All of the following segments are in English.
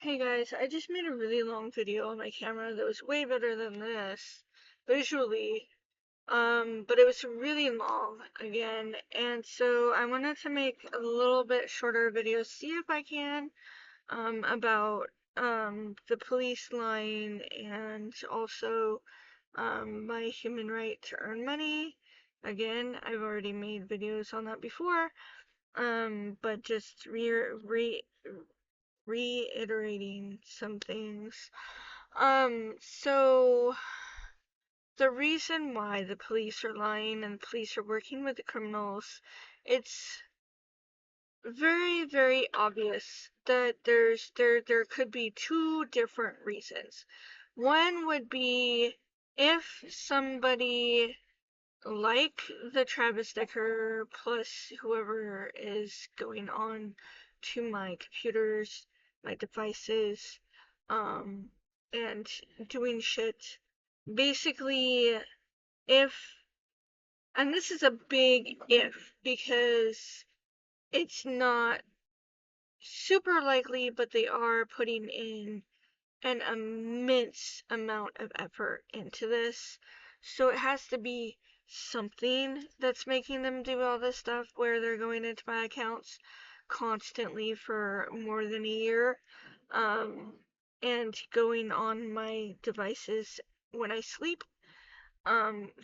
Hey guys, I just made a really long video on my camera that was way better than this visually, but it was really long again, and so I wanted to make a little bit shorter video, see if I can, about the police lying and also my human right to earn money. Again, I've already made videos on that before, but just reiterating some things. So the reason why the police are lying and the police are working with the criminals, it's very, very obvious that there could be two different reasons. One would be if somebody like the Travis Decker plus whoever is going on to my computers, my devices, um, and doing shit. Basically, if, and this is a big if because it's not super likely, but they are putting in an immense amount of effort into this. So it has to be something that's making them do all this stuff where they're going into my accounts constantly for more than a year, um, and going on my devices when I sleep.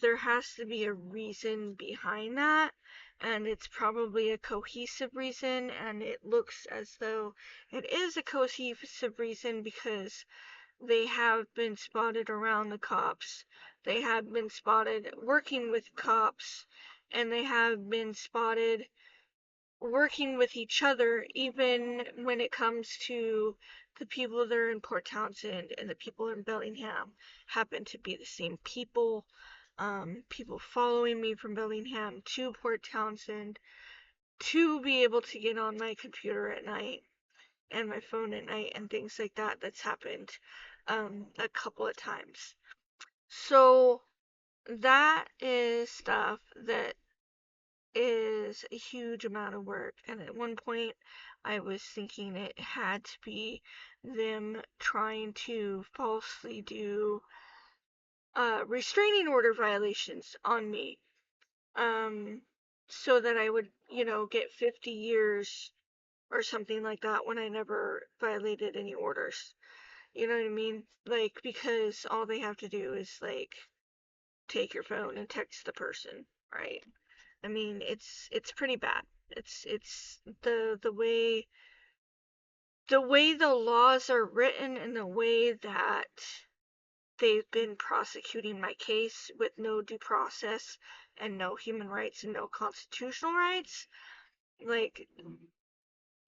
There has to be a reason behind that, and it's probably a cohesive reason, and it looks as though it is a cohesive reason because they have been spotted around the cops. They have been spotted working with cops, and they have been spotted working with each other, even when it comes to the people that are in Port Townsend and the people in Bellingham happen to be the same people. People following me from Bellingham to Port Townsend to be able to get on my computer at night and my phone at night and things like that. That's happened a couple of times. So that is stuff that is a huge amount of work. And at one point, I was thinking it had to be them trying to falsely do restraining order violations on me, um, so that I would, get 50 years or something like that when I never violated any orders. You know what I mean? Like, because all they have to do is, like, take your phone and text the person, right? I mean, it's pretty bad. It's the way the laws are written and the way that they've been prosecuting my case with no due process and no human rights and no constitutional rights. Like,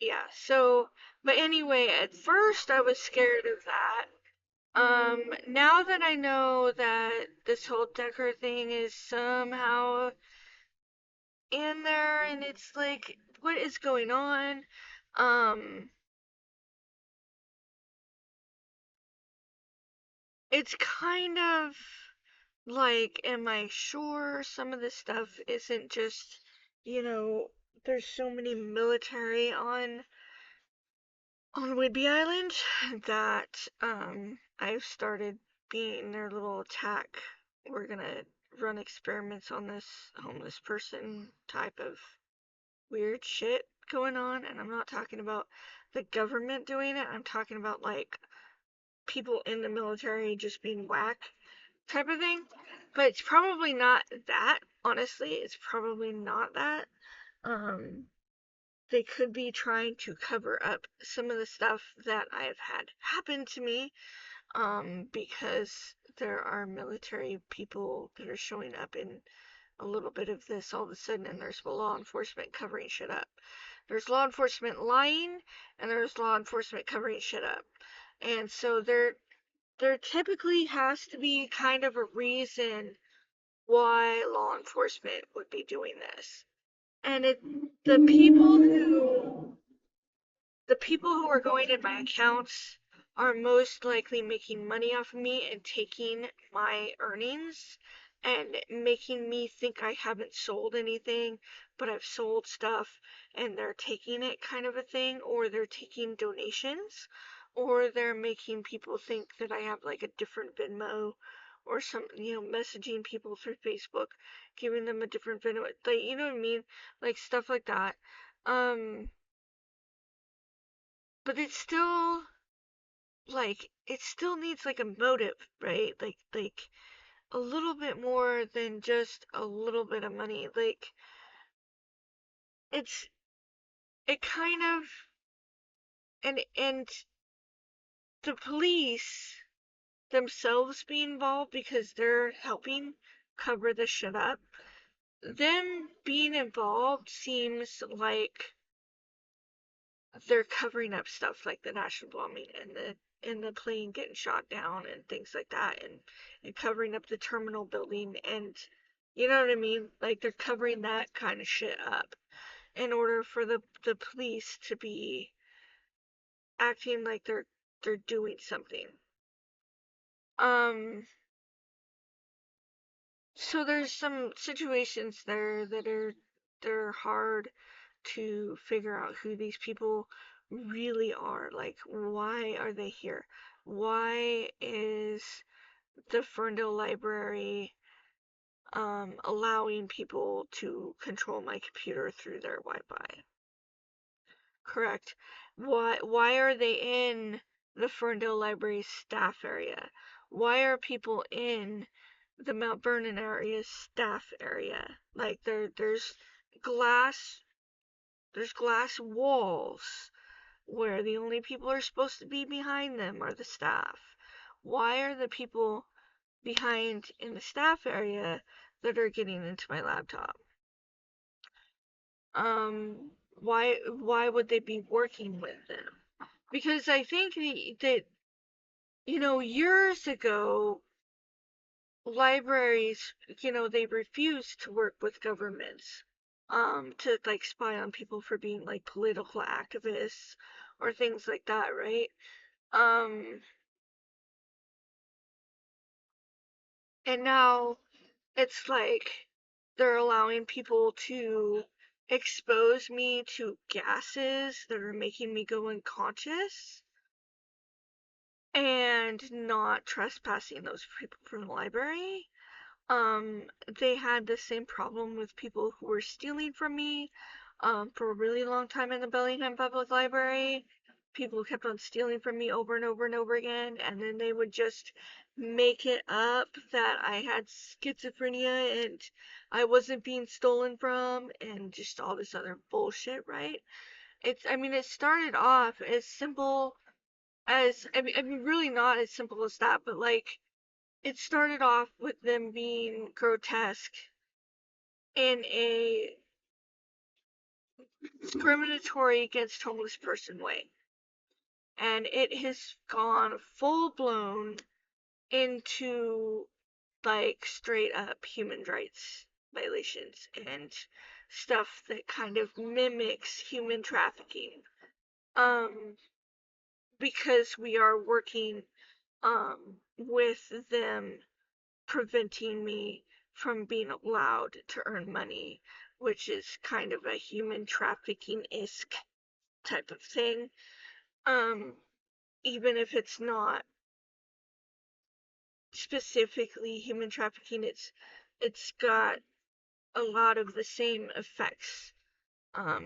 yeah, so, but anyway, at first I was scared of that. Now that I know that this whole Decker thing is somehow in there and it's like, what is going on? Um, it's kind of like, am I sure some of this stuff isn't just, there's so many military on Whidbey Island that I've started being their little attack. We're gonna run experiments on this homeless person type of weird shit going on, and I'm not talking about the government doing it. I'm talking about like people in the military just being whack type of thing. But it's probably not that, honestly. It's probably not that. Um, they could be trying to cover up some of the stuff that I've had happen to me, because there are military people that are showing up in a little bit of this all of a sudden, and there's law enforcement covering shit up. There's law enforcement lying, and there's law enforcement covering shit up. And so there typically has to be kind of a reason why law enforcement would be doing this. And the people who the people who are going in my accounts are most likely making money off of me and taking my earnings and making me think I haven't sold anything, but I've sold stuff and they're taking it kind of a thing, or they're taking donations, or they're making people think that I have like a different Venmo or some, messaging people through Facebook, giving them a different Venmo, like, you know what I mean? Like stuff like that. Um, but it's still like, it still needs like a motive, right? Like a little bit more than just a little bit of money. Like, it's, it kind of, and the police themselves be involved because they're helping cover the shit up. Them being involved seems like they're covering up stuff like the National bombing and the plane getting shot down and things like that, and covering up the terminal building, and you know what I mean? Like they're covering that kind of shit up in order for the police to be acting like they're doing something. Um So there's some situations there that they're hard to figure out who these people really are. Like, why are they here? Why is the Ferndale Library allowing people to control my computer through their Wi-Fi? Correct. Why are they in the Ferndale Library staff area? Why are people in the Mount Vernon area staff area? Like glass there's glass walls where the only people are supposed to be behind them are the staff. Why are the people behind in the staff area that are getting into my laptop? Why would they be working with them? Because I think that, years ago, libraries, they refused to work with governments, to like spy on people for being like political activists or things like that, right? Um, and now it's like they're allowing people to expose me to gases that are making me go unconscious and not trespassing those people from the library. They had the same problem with people who were stealing from me, for a really long time in the Bellingham Public Library. People kept on stealing from me over and over and over again, and then they would just make it up that I had schizophrenia and I wasn't being stolen from, and just all this other bullshit, right? I mean, it started off as simple I mean, really not as simple as that, but like, it started off with them being grotesque in a discriminatory against homeless person way. And it has gone full blown into like straight up human rights violations and stuff that kind of mimics human trafficking. Um, because we are working with them preventing me from being allowed to earn money, which is kind of a human trafficking-esque type of thing. Um, Even if it's not specifically human trafficking, it's got a lot of the same effects.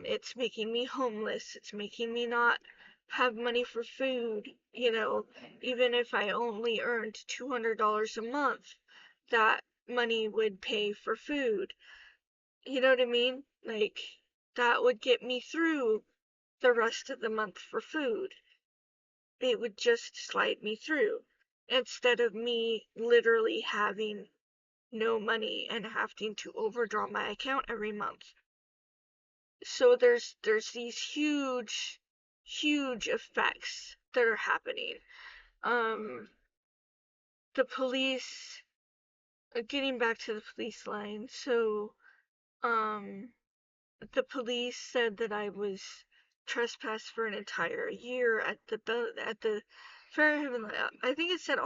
It's making me homeless. It's making me not have money for food. Even if I only earned $200 a month, that money would pay for food. You know what I mean? Like, that would get me through the rest of the month for food. It would just slide me through instead of me literally having no money and having to overdraw my account every month. So there's these huge effects that are happening. Um the police, getting back to the police line. So um the police said that I was trespassed for an entire year at the Fairhaven. I think it said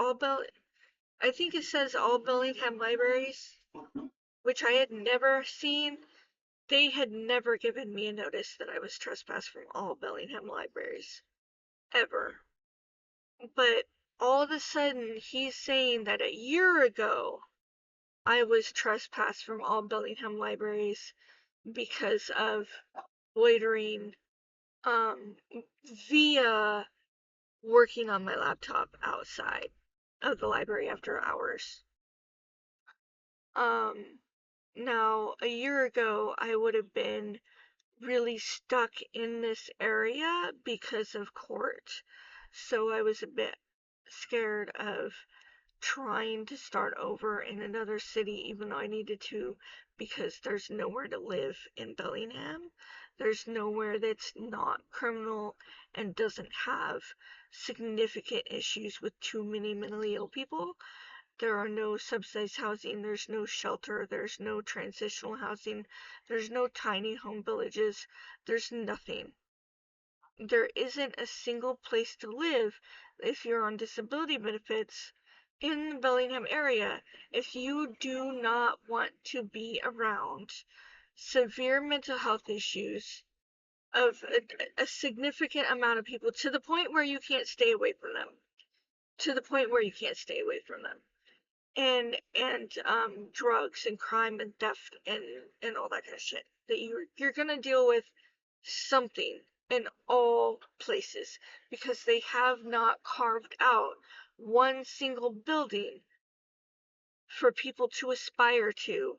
I think it says all Bellingham libraries, which I had never seen. They had never given me a notice that I was trespassed from all Bellingham libraries ever. but all of a sudden he's saying that a year ago I was trespassed from all Bellingham libraries because of loitering um, via working on my laptop outside of the library after hours. Um, Now, a year ago, I would have been really stuck in this area because of court. So I was a bit scared of trying to start over in another city, even though I needed to, because there's nowhere to live in Bellingham. There's nowhere that's not criminal and doesn't have significant issues with too many mentally ill people. There are no subsidized housing, there's no shelter, there's no transitional housing, there's no tiny home villages, there's nothing. There isn't a single place to live if you're on disability benefits in the Bellingham area if you do not want to be around severe mental health issues of a significant amount of people to the point where you can't stay away from them. To the point where you can't stay away from them. And drugs and crime and theft and all that kind of shit that you're gonna deal with something in all places because they have not carved out one single building for people to aspire to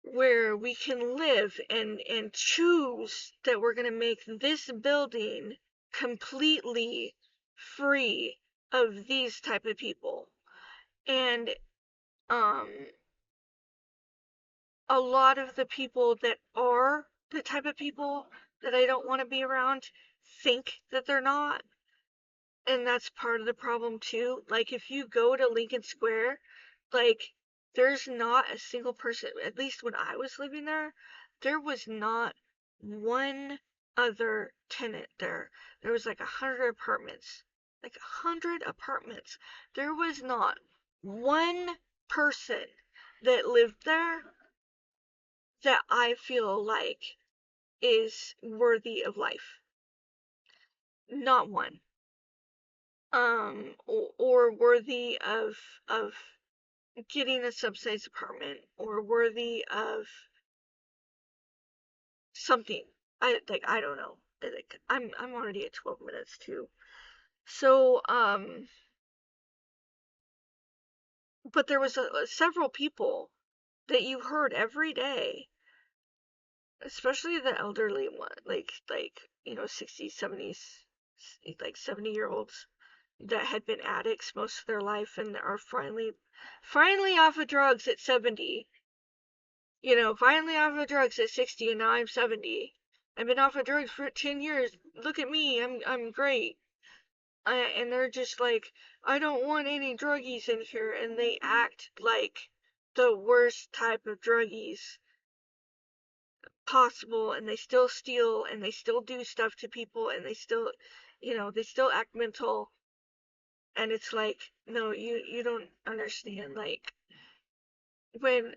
where we can live and choose that we're gonna make this building completely free of these type of people. And um a lot of the people that are the type of people that I don't want to be around think that they're not. And that's part of the problem too. Like if you go to Lincoln Square, like there's not a single person, at least when I was living there, there was not one other tenant there. There was like 100 apartments. Like 100 apartments. There was not one person that lived there that I feel like is worthy of life. Not one. Or worthy of getting a subsidized apartment or worthy of something. I don't know. Like I'm already at 12 minutes too. So but there was several people that you heard every day, especially the elderly one, like 60s, 70s, like 70-year-olds that had been addicts most of their life and are finally off of drugs at 70. Finally off of drugs at 60 and now I'm 70. I've been off of drugs for 10 years. Look at me. I'm great. And they're just like, I don't want any druggies in here, and they act like the worst type of druggies possible, and they still steal and they still do stuff to people and they still act mental. And it's like, no, you don't understand. Like when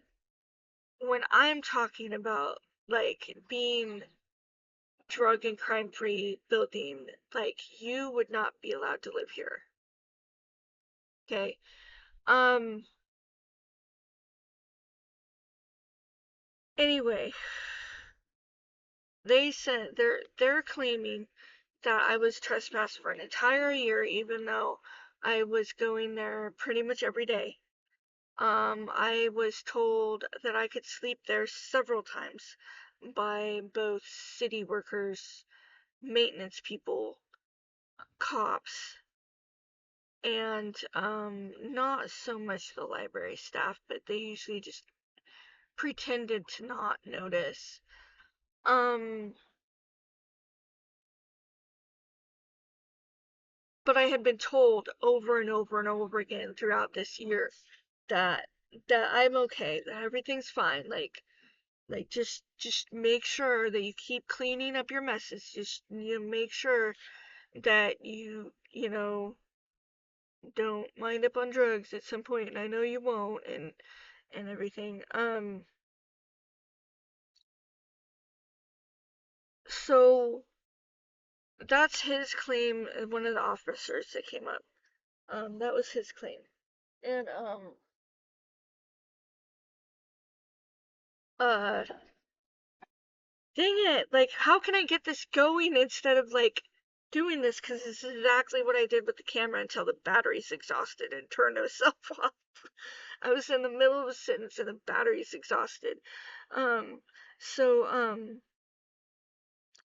when I'm talking about like being drug and crime free building, like you would not be allowed to live here. Okay. Um anyway, they said they're claiming that I was trespassed for an entire year even though I was going there pretty much every day. I was told that I could sleep there several times by both city workers, maintenance people, cops, and not so much the library staff, but they usually just pretended to not notice. Um, but I had been told over and over and over again throughout this year that I'm okay, that everything's fine. Like just make sure that you keep cleaning up your messes. Just make sure that you don't wind up on drugs at some point, and I know you won't, and everything. So That's his claim. One of the officers that came up. That was his claim. And uh, dang it! Like, how can I get this going instead of like doing this? Because this is exactly what I did with the camera until the battery's exhausted and turned itself off. I was in the middle of a sentence and the battery's exhausted. Um, so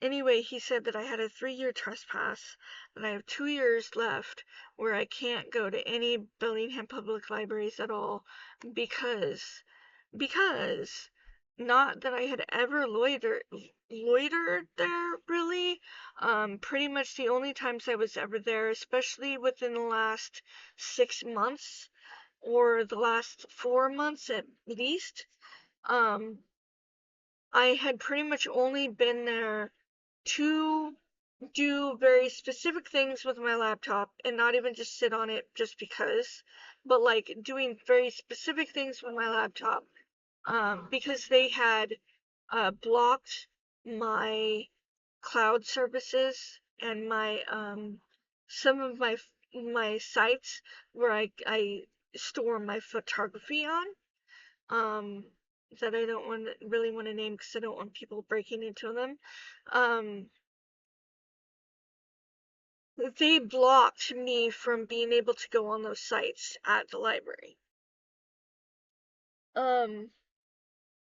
anyway, he said that I had a 3-year trespass, and I have 2 years left where I can't go to any Bellingham public libraries at all because because not that I had ever loitered there really. Pretty much the only times I was ever there, especially within the last 6 months or the last 4 months at least, um, I had pretty much only been there to do very specific things with my laptop and not even just sit on it just because, but like doing very specific things with my laptop, because they had blocked my cloud services and my some of my sites where I store my photography on, um, that I don't really want to name because I don't want people breaking into them. Um, they blocked me from being able to go on those sites at the library. Um,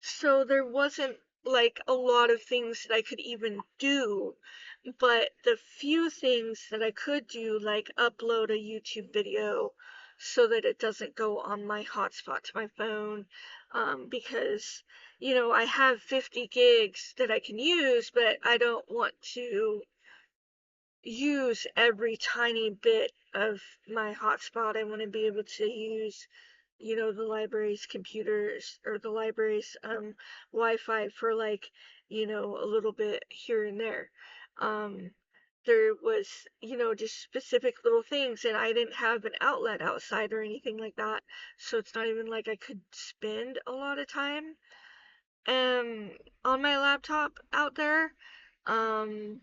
so there wasn't like a lot of things that I could even do, but the few things that I could do, like upload a YouTube video so that it doesn't go on my hotspot to my phone, because, I have 50 gigs that I can use, but I don't want to use every tiny bit of my hotspot. I want to be able to use, the library's computers or the library's Wi-Fi for like, a little bit here and there. Um, there was, just specific little things, and I didn't have an outlet outside or anything like that, so it's not even like I could spend a lot of time um on my laptop out there. Um,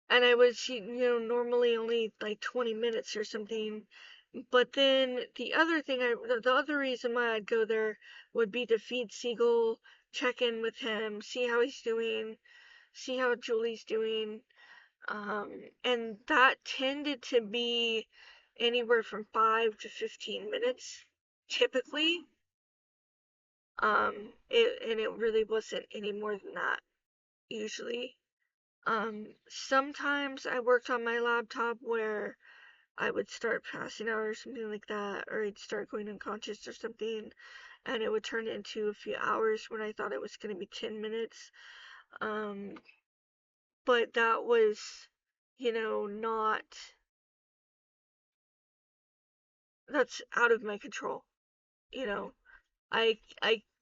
and I was, normally only like 20 minutes or something. But then the other reason why I'd go there would be to feed Siegel, check in with him, see how he's doing, see how Julie's doing. And that tended to be anywhere from 5 to 15 minutes, typically. And it really wasn't any more than that, usually. Sometimes I worked on my laptop where I would start passing out or something like that, or I'd start going unconscious or something, and it would turn into a few hours when I thought it was going to be 10 minutes. Um, but that was, not, that's out of my control. You know, I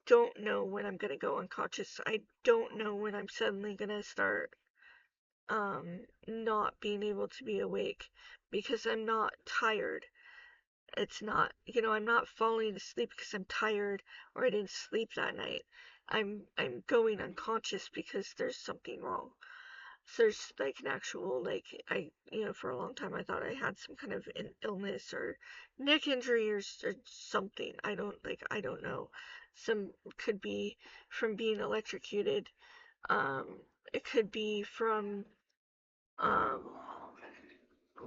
don't know when I'm going to go unconscious. I don't know when I'm suddenly going to start not being able to be awake because I'm not tired. It's not, I'm not falling asleep because I'm tired or I didn't sleep that night. I'm going unconscious because there's something wrong. So there's like an actual like for a long time I thought I had some kind of an illness or neck injury or something. I don't know. Some could be from being electrocuted. Um, it could be from um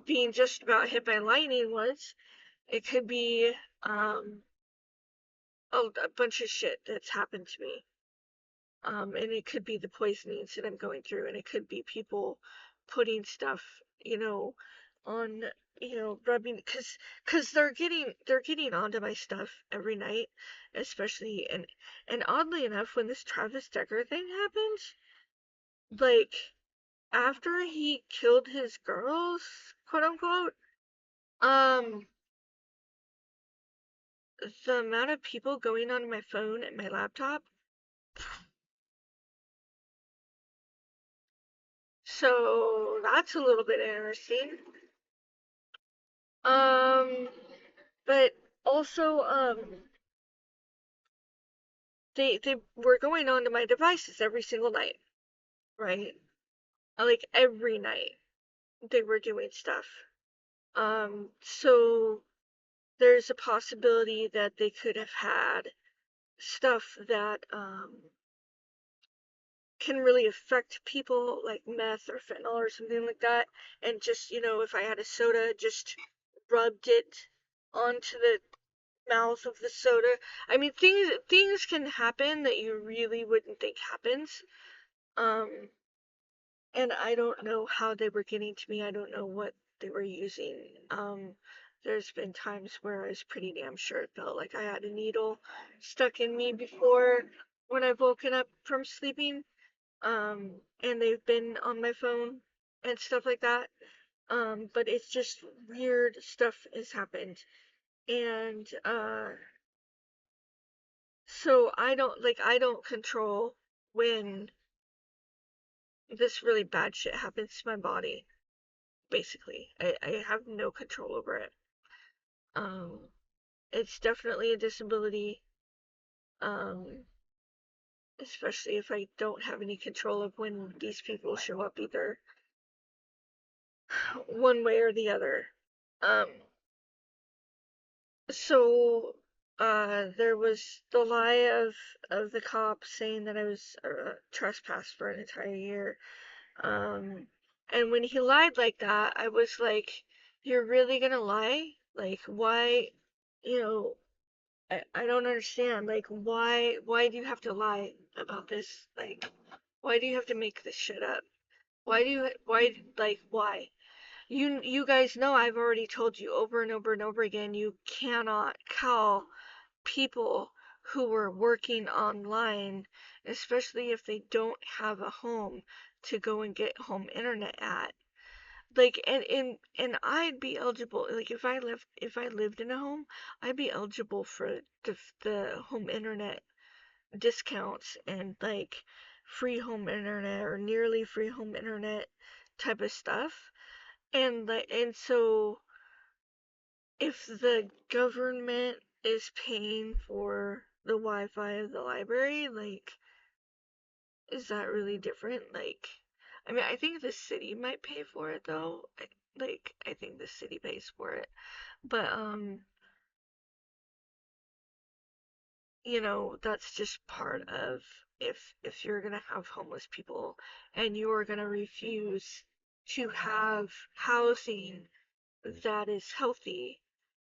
being just about hit by lightning once. It could be a bunch of shit that's happened to me. And it could be the poisonings that I'm going through, and it could be people putting stuff, on, rubbing, cause they're getting onto my stuff every night, especially, and oddly enough, when this Travis Decker thing happened, like after he killed his girls, quote unquote, um, the amount of people going on my phone and my laptop. So that's a little bit interesting. Um, but also, they were going onto my devices every single night, right? like every night they were doing stuff. So there's a possibility that they could have had stuff that can really affect people, like meth or fentanyl or something like that. And just, if I had a soda, just rubbed it onto the mouth of the soda. I mean, things can happen that you really wouldn't think happens. Um, and I don't know how they were getting to me. I don't know what they were using. There's been times where I was pretty damn sure it felt like I had a needle stuck in me before when I've woken up from sleeping. And they've been on my phone and stuff like that. But it's just weird stuff has happened. And so I don't control when this really bad shit happens to my body. Basically, I have no control over it. Um, it's definitely a disability. Um, Especially if I don't have any control of when these people show up, either one way or the other. Um, So, there was the lie of the cop saying that I was trespassed for an entire year. Um, and when he lied like that, I was like, "You're really gonna lie? Like, why? You know, I don't understand. Like, why do you have to lie about this? Like, why do you have to make this shit up? Why? You guys know I've already told you over and over and over again, you cannot call people who are working online, especially if they don't have a home to go and get home internet at. Like, and I'd be eligible, like if I lived in a home, I'd be eligible for the home internet discounts and like free home internet or nearly free home internet type of stuff. And so if the government is paying for the Wi-Fi of the library, like, is that really different? Like, I mean, I think the city might pay for it though. I think the city pays for it. But, that's just part of if you're gonna have homeless people and you're gonna refuse to have housing that is healthy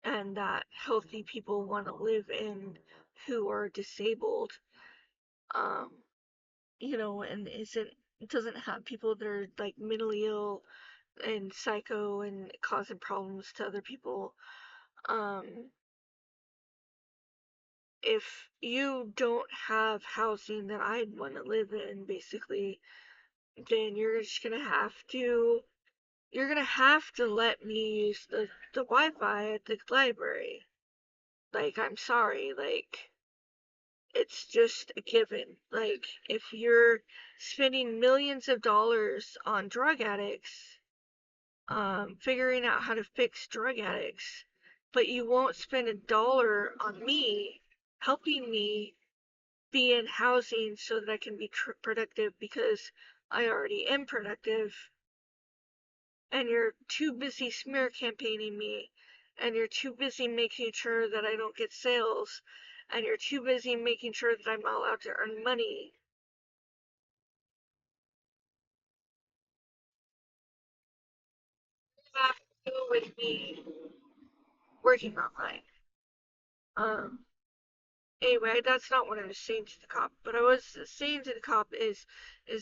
and that healthy people want to live in who are disabled, um and isn't doesn't have people that are like mentally ill and psycho and causing problems to other people. um if you don't have housing that I'd want to live in, basically, then you're gonna have to let me use the Wi-Fi at the library. Like, I'm sorry, like, it's just a given. Like, if you're spending millions of dollars on drug addicts, figuring out how to fix drug addicts, but you won't spend a dollar on me, helping me be in housing so that I can be productive because I already am productive, and you're too busy smear campaigning me, and you're too busy making sure that I don't get sales, and you're too busy making sure that I'm not allowed to earn money. Have to do with me working online. Um, Anyway, that's not what I was saying to the cop. What I was saying to the cop is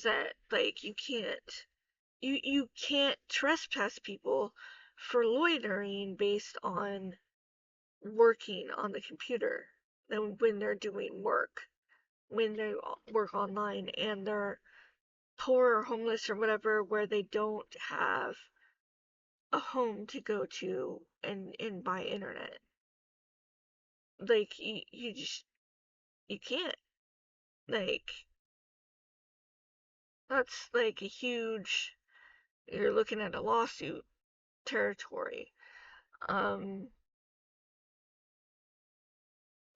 that, like, you can't trespass people for loitering based on working on the computer and when they're doing work, when they work online and they're poor or homeless or whatever, where they don't have a home to go to and buy internet. Like, you can't. Like, that's like a huge, you're looking at a lawsuit territory. Um,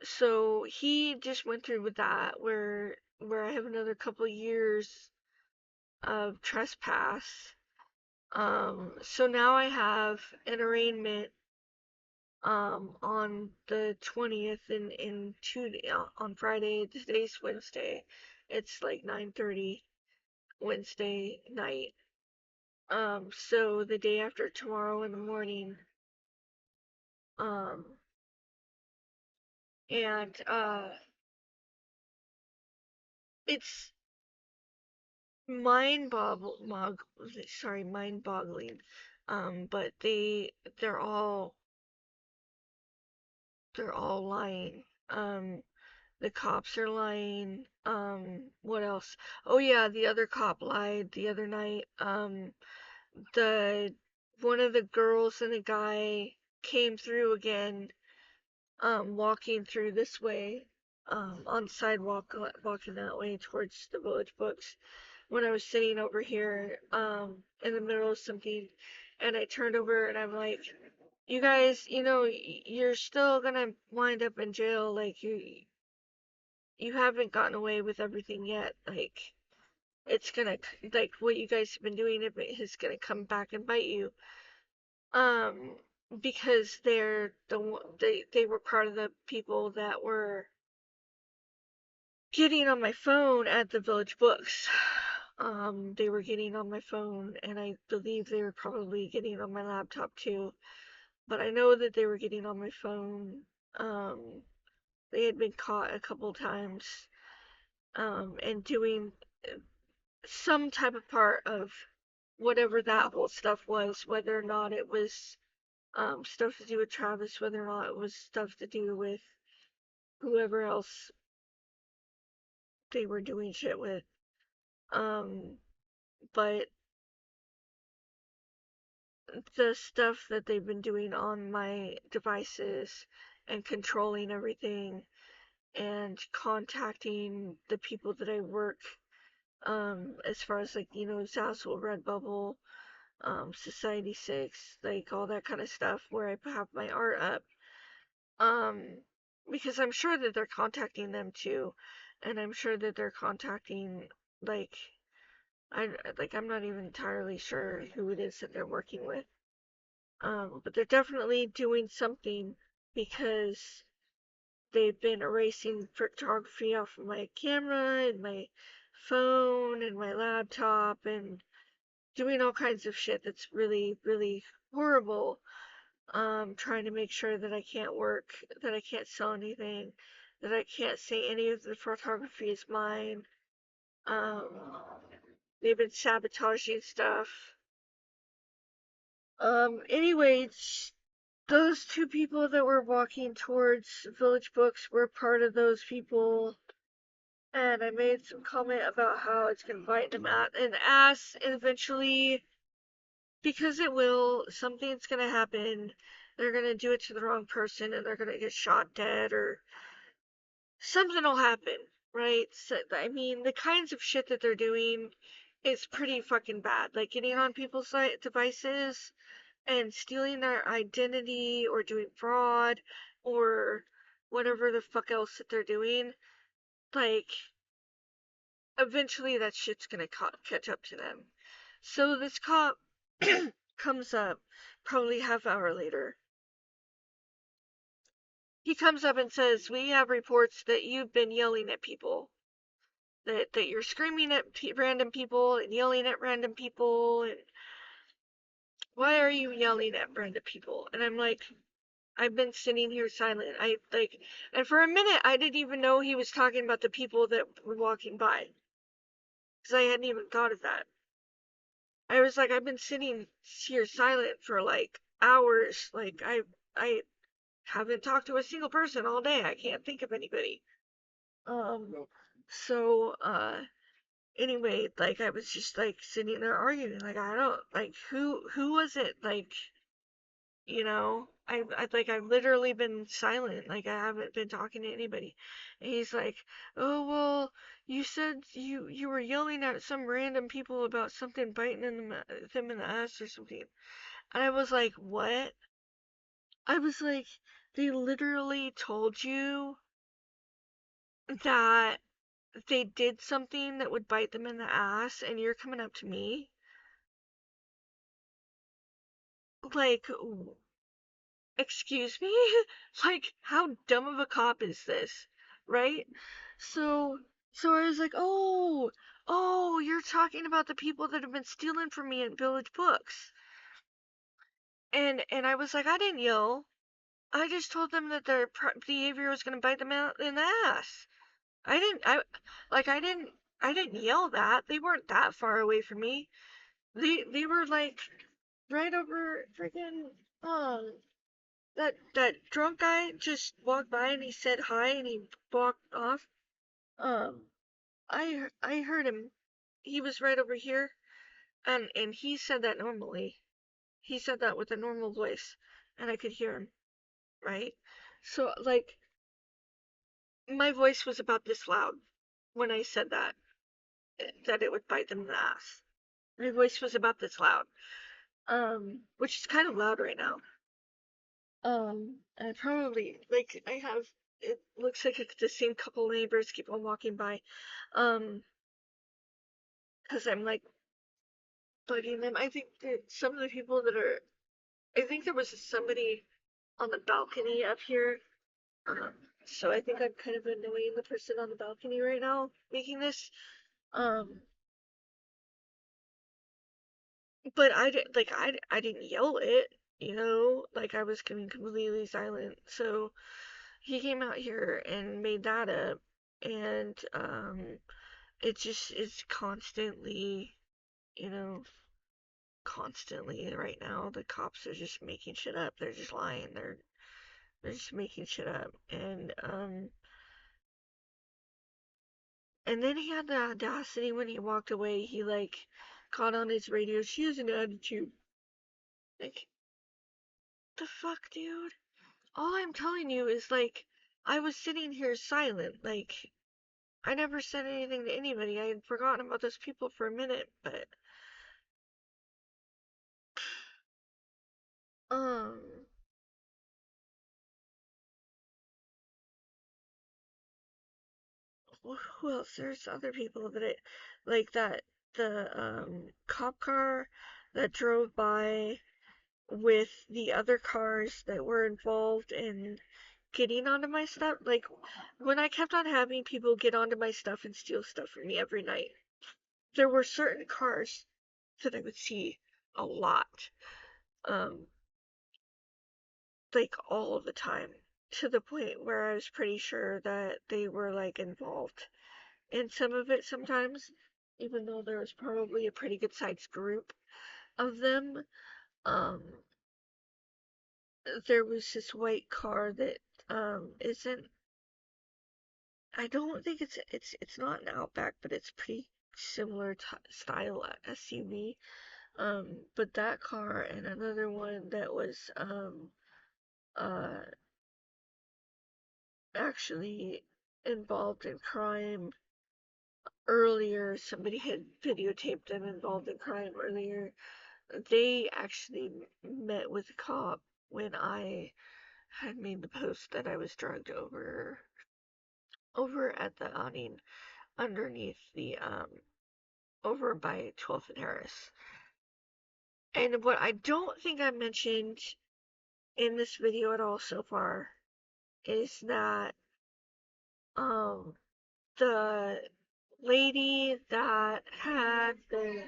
so he just went through with that, where I have another couple years of trespass. So now I have an arraignment on the 20th in on Friday. Today's Wednesday. It's like 9:30 Wednesday night. So the day after tomorrow in the morning. Um, and it's mind boggling. But they're all they're all lying. The cops are lying. What else? Oh yeah, the other cop lied the other night. The one of the girls and the guy came through again, walking through this way, on the sidewalk, walking that way towards the Village Books when I was sitting over here, in the middle of something, and I turned over and I'm like, you guys, you're still gonna wind up in jail. Like, you haven't gotten away with everything yet. Like, it's gonna, like, what you guys have been doing is gonna come back and bite you. Um, because they were part of the people that were getting on my phone at the Village Books. They were getting on my phone, and I believe they were probably getting on my laptop too. But I know that they were getting on my phone. Um, they had been caught a couple times, and doing some type of part of whatever that whole stuff was, whether or not it was stuff to do with Travis, whether or not it was stuff to do with whoever else they were doing shit with. Um, but the stuff that they've been doing on my devices and controlling everything and contacting the people that I work, as far as like, Zazzle, Redbubble, Society 6, like all that kind of stuff where I have my art up. Um, because I'm sure that they're contacting them too, and I'm sure that they're contacting, like, I'm not even entirely sure who it is that they're working with. But they're definitely doing something because they've been erasing photography off of my camera and my phone and my laptop and doing all kinds of shit that's really, really horrible. Trying to make sure that I can't work, that I can't sell anything, that I can't say any of the photography is mine. Um, they've been sabotaging stuff. Anyways, those two people that were walking towards Village Books were part of those people, and I made some comment about how it's gonna bite them in the ass, and eventually, because it will, something's gonna happen. They're gonna do it to the wrong person, and they're gonna get shot dead, or something will happen, right? So, I mean, the kinds of shit that they're doing is pretty fucking bad. Like getting on people's devices and stealing their identity or doing fraud or whatever the fuck else that they're doing, like, eventually that shit's gonna catch up to them. So this cop comes up probably half hour later. He comes up and says, "We have reports that you've been yelling at people. That you're screaming at random people and yelling at random people, and why are you yelling at random people?" And I'm like, I've been sitting here silent. And for a minute, I didn't even know he was talking about the people that were walking by, because I hadn't even thought of that. I was like, I've been sitting here silent for like hours. Like, I haven't talked to a single person all day. I can't think of anybody. Um, so, anyway, like, I was just like sitting there arguing. Like, I don't, like, who was it? Like, I've literally been silent. Like, I haven't been talking to anybody. And he's like, "Oh, well, you said you were yelling at some random people about something biting them in the ass or something." And I was like, "What?" I was like, "They literally told you that they did something that would bite them in the ass, and you're coming up to me? Like, excuse me? Like, how dumb of a cop is this? Right? So, so I was like, oh, you're talking about the people that have been stealing from me at Village Books. And I was like, I didn't yell. I just told them that their behavior was going to bite them out in the ass. I didn't, I, like, I didn't yell that. They weren't that far away from me. They were like right over freaking, that drunk guy just walked by and he said hi and he walked off. Um, I heard him. He was right over here, and he said that normally. He said that with a normal voice, and I could hear him, right? So like my voice was about this loud when I said that that it would bite them in the ass. My voice was about this loud, which is kind of loud right now. I probably like I have. It looks like the same couple neighbors keep on walking by, um, because I'm like bugging them. I think that some of the people that are. I think there was somebody on the balcony up here. Um, so I think I'm kind of annoying the person on the balcony right now making this. Um, but I did like I didn't yell it, like I was completely silent. So he came out here and made that up, and it just is constantly, you know, constantly right now the cops are just making shit up. They're just lying. They're just making shit up, and then he had the audacity when he walked away. He like caught on his radio. She has an attitude. Like the fuck, dude. All I'm telling you is like I was sitting here silent. Like I never said anything to anybody. I had forgotten about those people for a minute, but um who else? There's other people that it like that the cop car that drove by with the other cars that were involved in getting onto my stuff. Like when I kept on having people get onto my stuff and steal stuff from me every night, there were certain cars that I would see a lot. Um, like all the time, to the point where I was pretty sure that they were like involved in some of it sometimes, even though there was probably a pretty good sized group of them. Um, there was this white car that isn't. I don't think it's not an Outback, but it's pretty similar style SUV. But that car and another one that was uh actually involved in crime earlier. Somebody had videotaped them involved in crime earlier. They actually met with a cop when I had made the post that I was drugged over at the awning underneath the over by 12th and Harris. And what I don't think I mentioned in this video at all so far is that um the lady that had the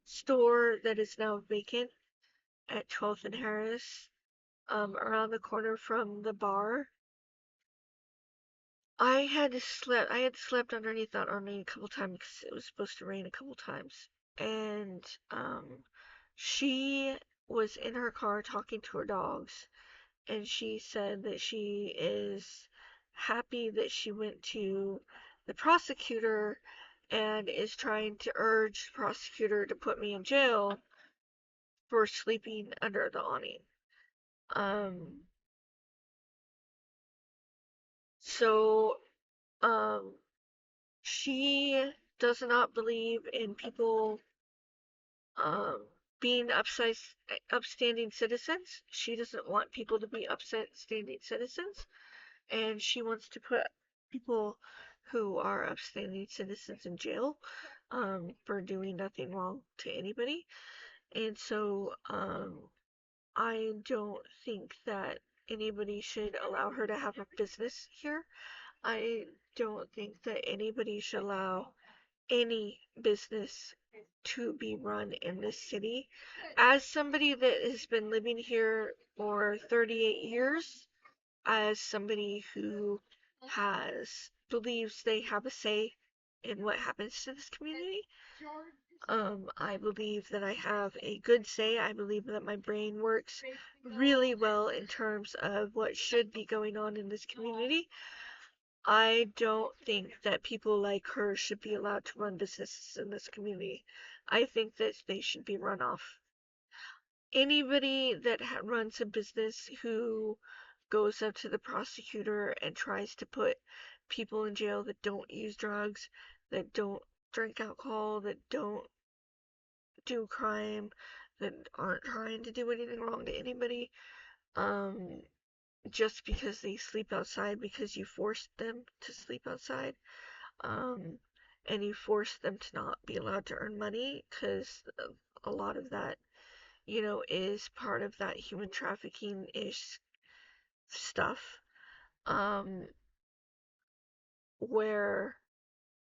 store that is now vacant at 12th and Harris, around the corner from the bar. I had slept underneath that awning a couple times because it was supposed to rain a couple times. And she was in her car talking to her dogs, and she said that she is happy that she went to the prosecutor and is trying to urge the prosecutor to put me in jail for sleeping under the awning. Um, so, um, she does not believe in people, um, being upstanding citizens. She doesn't want people to be upstanding citizens, and she wants to put people who are upstanding citizens in jail for doing nothing wrong to anybody. And so I don't think that anybody should allow her to have a business here. I don't think that anybody should allow any business to be run in this city. As somebody that has been living here for 38 years, as somebody who has believes they have a say in what happens to this community, I believe that I have a good say. I believe that my brain works really well in terms of what should be going on in this community. I don't think that people like her should be allowed to run businesses in this community. I think that they should be run off. Anybody that runs a business who goes up to the prosecutor and tries to put people in jail that don't use drugs, that don't drink alcohol, that don't do crime, that aren't trying to do anything wrong to anybody, um, just because they sleep outside because you forced them to sleep outside, um, and you forced them to not be allowed to earn money, because a lot of that, is part of that human trafficking-ish stuff, um, where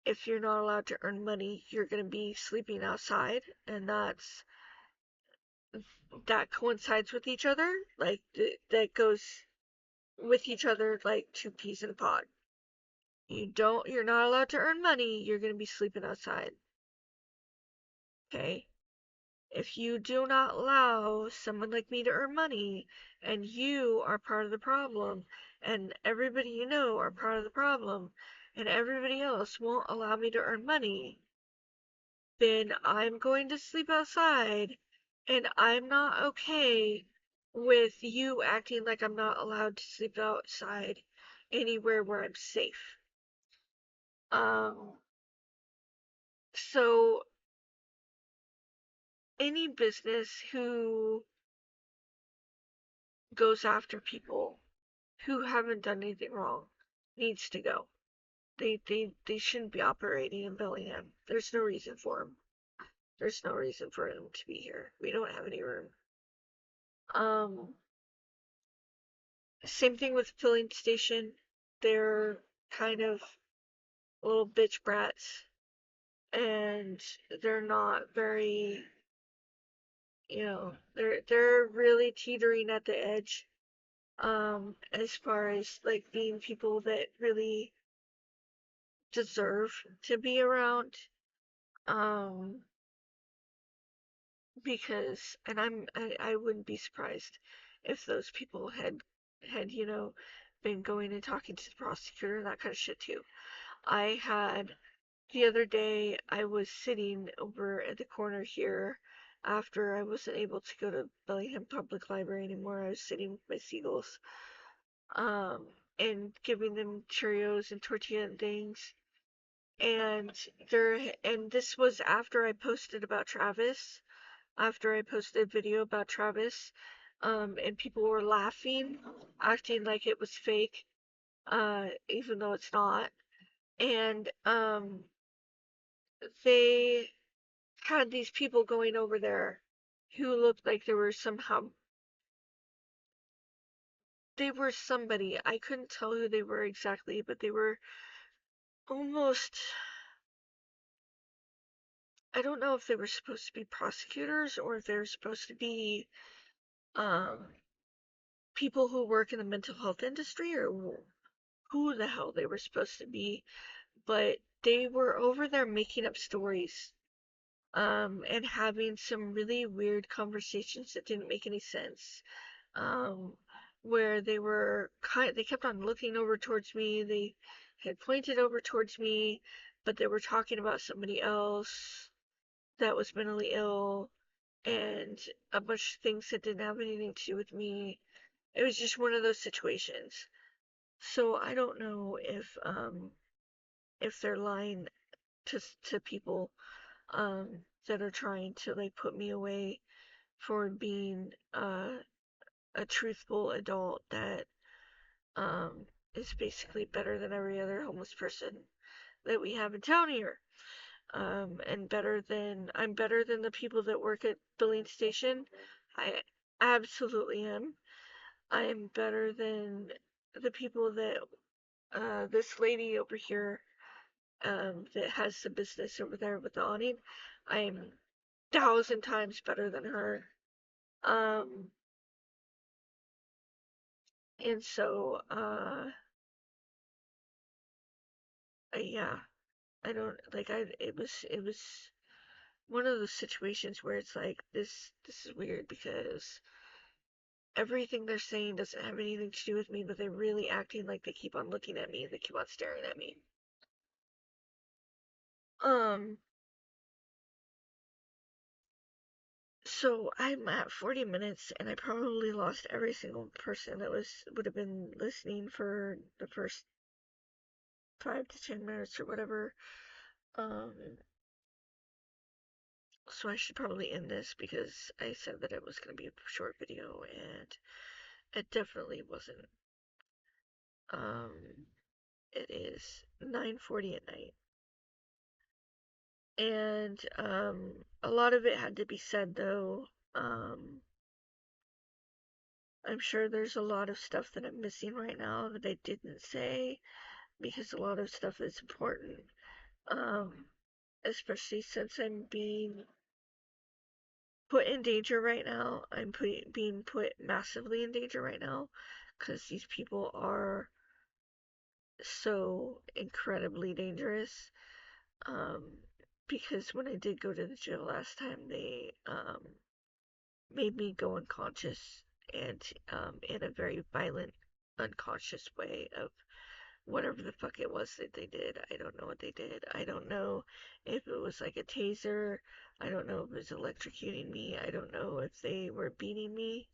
if you're not allowed to earn money, you're going to be sleeping outside, and that coincides with each other. Like, that goes with each other like two peas in a pod. You're not allowed to earn money, you're going to be sleeping outside. Okay? If you do not allow someone like me to earn money, and you are part of the problem, and everybody you know are part of the problem, and everybody else won't allow me to earn money, then I'm going to sleep outside, and I'm not okay with you acting like I'm not allowed to sleep outside anywhere where I'm safe. So any business who goes after people who haven't done anything wrong needs to go. They shouldn't be operating in Bellingham. There's no reason for them. There's no reason for them to be here. We don't have any room. Um, Same thing with filling station. They're kind of little bitch brats, and they're not very, they're really teetering at the edge. As far as like being people that really deserve to be around. Um, because, and I wouldn't be surprised if those people had, been going and talking to the prosecutor and that kind of shit too. I had The other day, I was sitting over at the corner here after I wasn't able to go to Bellingham Public Library anymore. I was sitting with my seagulls, um, and giving them Cheerios and tortilla and things. And this was after I posted about Travis, after I posted a video about Travis, and people were laughing, acting like it was fake, even though it's not. And they had these people going over there who looked like they were somebody. I couldn't tell who they were exactly, but they were almost, I don't know if they were supposed to be prosecutors or if they were supposed to be um people who work in the mental health industry, or who the hell they were supposed to be, but they were over there making up stories, and having some really weird conversations that didn't make any sense, um, where they kept on looking over towards me. They had pointed over towards me, but they were talking about somebody else that was mentally ill, and a bunch of things that didn't have anything to do with me. It was just one of those situations. So I don't know if they're lying to people, that are trying to like put me away for being a truthful adult that um is basically better than every other homeless person. that we have in town here. And I'm better than the people that work at Billing Station. I absolutely am. I am better than the people that this lady over here that has the business over there with the awning. I am 1,000 times better than her. Um, and so yeah, I don't like it was one of those situations where it's like this is weird because everything they're saying doesn't have anything to do with me, but they're really acting like they keep on looking at me, they keep on staring at me. Um, so I'm at 40 minutes and I probably lost every single person that would have been listening for the first 5 to 10 minutes or whatever. Um, so I should probably end this because I said that it was going to be a short video and it definitely wasn't. Um, it is 9:40 at night. And a lot of it had to be said though. Um, I'm sure there's a lot of stuff that I'm missing right now that I didn't say because a lot of stuff is important. Um, Especially since I'm being put in danger right now. Being put massively in danger right now because these people are so incredibly dangerous. Um, because when I did go to the jail last time, they made me go unconscious and in a very violent, unconscious way of whatever the fuck it was that they did. I don't know what they did. I don't know if it was like a taser. I don't know if it was electrocuting me. I don't know if they were beating me.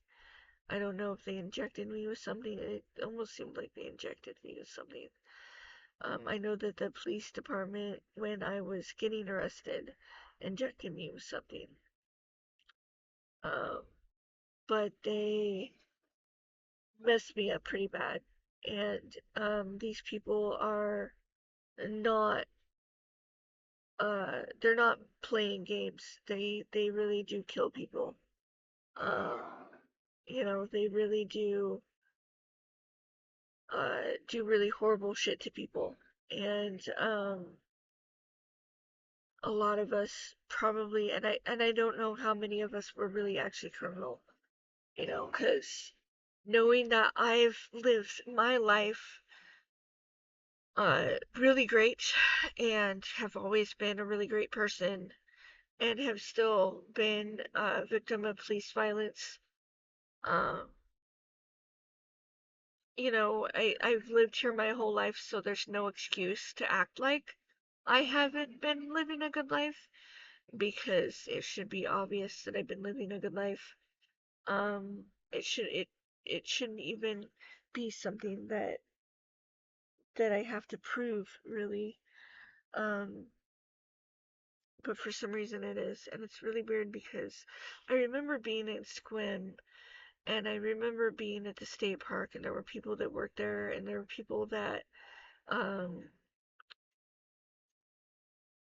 I don't know if they injected me with something. It almost seemed like they injected me with something. I know that the police department, when I was getting arrested, injected me with something. Um, but they messed me up pretty bad. And these people are not they're not playing games. They really do kill people. Um, they really do really horrible shit to people. And a lot of us probably and I don't know how many of us were really actually criminal, because knowing that I've lived my life really great and have always been a really great person and have still been a victim of police violence. Um, I've lived here my whole life, so there's no excuse to act like I haven't been living a good life because it should be obvious that I've been living a good life. It shouldn't even be something that I have to prove really. Um, but for some reason it is, and it's really weird because I remember being in Squim and I remember being at the state park and there were people that worked there and there were people that um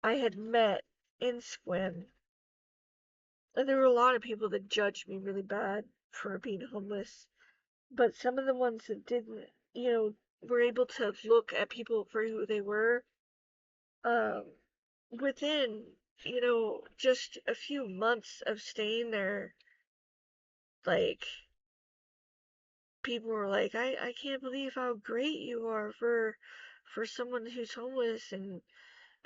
I had met in Squim. And there were a lot of people that judged me really bad for being homeless. But some of the ones that didn't, were able to look at people for who they were. Um, Within, just a few months of staying there, like, people were like, I can't believe how great you are for someone who's homeless and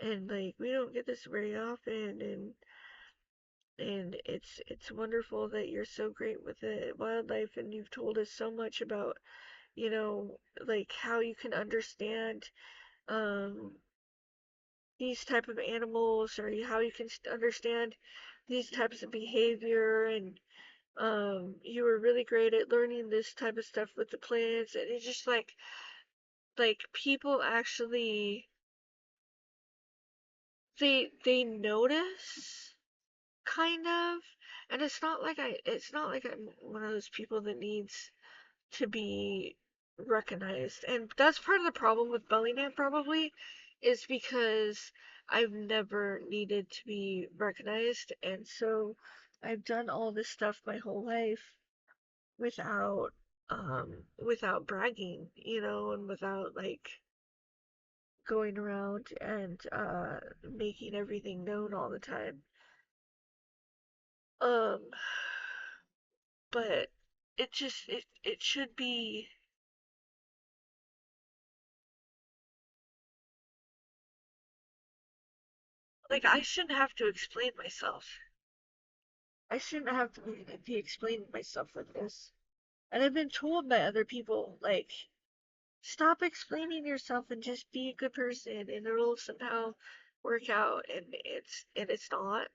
like we don't get this very often and it's wonderful that you're so great with the wildlife and you've told us so much about like how you can understand um these type of animals or how you can understand these types of behavior and you were really great at learning this type of stuff with the plants and it's just like people actually they notice kind of and it's not like I'm one of those people that needs to be recognized and that's part of the problem with Bellingham probably is because I've never needed to be recognized, and so I've done all this stuff my whole life without bragging, and without like going around and making everything known all the time. Um but it should be like I shouldn't have to explain myself. I shouldn't have to be explaining myself like this. And I've been told by other people, like, stop explaining yourself and just be a good person and it'll somehow work out, and it's not.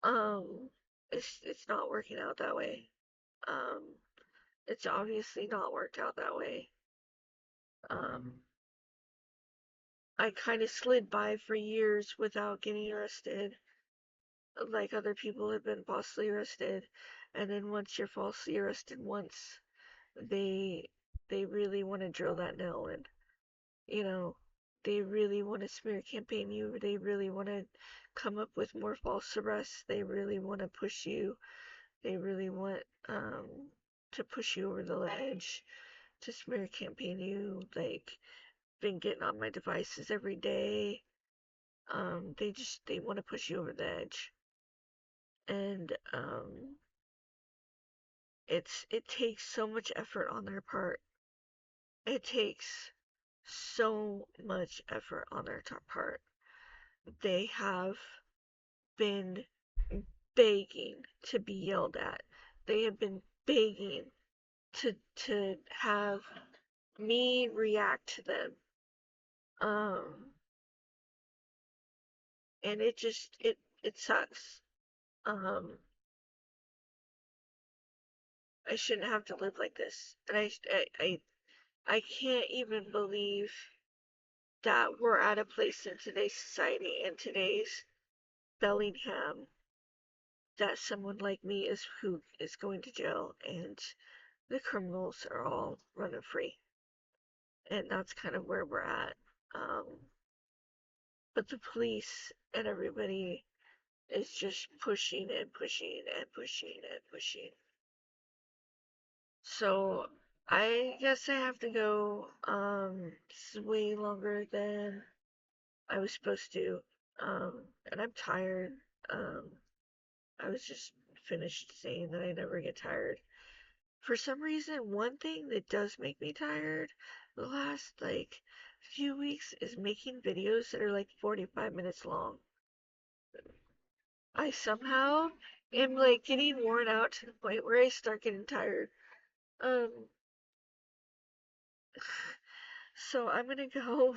Um it's not working out that way. Um it's obviously not worked out that way. Um I kind of slid by for years without getting arrested, like other people have been falsely arrested, and then once you're falsely arrested once, they they really want to drill that nail in. You know, they really want to smear campaign you. They really want to come up with more false arrests. They really want to push you. They really want to push you over the ledge, to smear campaign you. Like, been getting on my devices every day. They want to push you over the edge, and it takes so much effort on their part. It takes so much effort on their part. They have been begging to be yelled at. They have been begging to have me react to them. Um, and it sucks. Um, I shouldn't have to live like this, and I can't even believe that we're at a place in today's society, in today's Bellingham, that someone like me is who is going to jail and the criminals are all running free. And that's kind of where we're at. Um, but the police and everybody is just pushing and pushing and pushing and pushing. So I guess I have to go. This is way longer than I was supposed to. And I'm tired. Um, I was just finished saying that I never get tired. For some reason, one thing that does make me tired the last like few weeks is making videos that are like 45 minutes long. I somehow am like getting worn out to the point where I start getting tired. Um, so I'm gonna go.